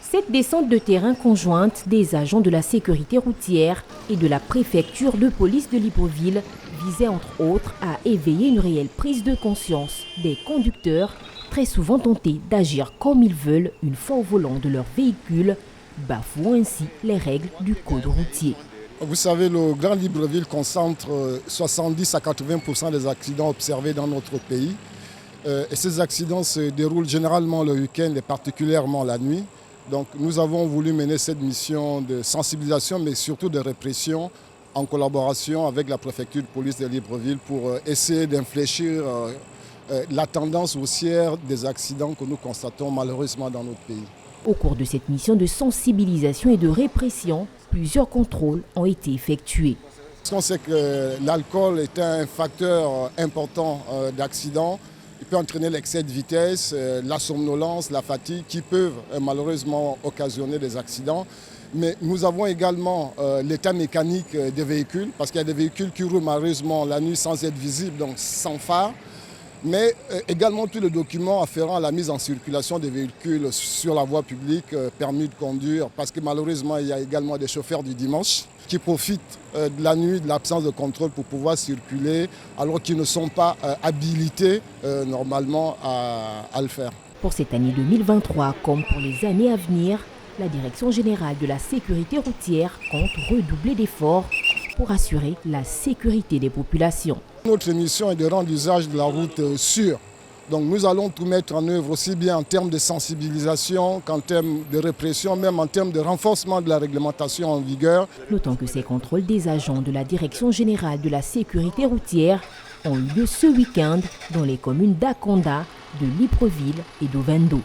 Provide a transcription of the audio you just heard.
Cette descente de terrain conjointe des agents de la sécurité routière et de la préfecture de police de Libreville visait entre autres à éveiller une réelle prise de conscience des conducteurs, très souvent tentés d'agir comme ils veulent une fois au volant de leur véhicule, bafouant ainsi les règles du code routier. Vous savez, le Grand Libreville concentre 70 à 80% des accidents observés dans notre pays. Et ces accidents se déroulent généralement le week-end et particulièrement la nuit. Donc nous avons voulu mener cette mission de sensibilisation mais surtout de répression en collaboration avec la préfecture de police de Libreville pour essayer d'infléchir la tendance haussière des accidents que nous constatons malheureusement dans notre pays. Au cours de cette mission de sensibilisation et de répression, plusieurs contrôles ont été effectués. On sait que l'alcool est un facteur important d'accident. Il peut entraîner l'excès de vitesse, la somnolence, la fatigue qui peuvent malheureusement occasionner des accidents. Mais nous avons également l'état mécanique des véhicules parce qu'il y a des véhicules qui roulent malheureusement la nuit sans être visibles, donc sans phare. Mais également tous les documents afférents à la mise en circulation des véhicules sur la voie publique, permis de conduire, parce que malheureusement il y a également des chauffeurs du dimanche qui profitent de la nuit, de l'absence de contrôle pour pouvoir circuler alors qu'ils ne sont pas habilités normalement à le faire. Pour cette année 2023, comme pour les années à venir, la Direction générale de la sécurité routière compte redoubler d'efforts pour assurer la sécurité des populations. Notre mission est de rendre l'usage de la route sûr. Donc nous allons tout mettre en œuvre aussi bien en termes de sensibilisation qu'en termes de répression, même en termes de renforcement de la réglementation en vigueur. Notons que ces contrôles des agents de la Direction générale de la sécurité routière ont eu lieu ce week-end dans les communes d'Akonda, de Libreville et d'Ovendo.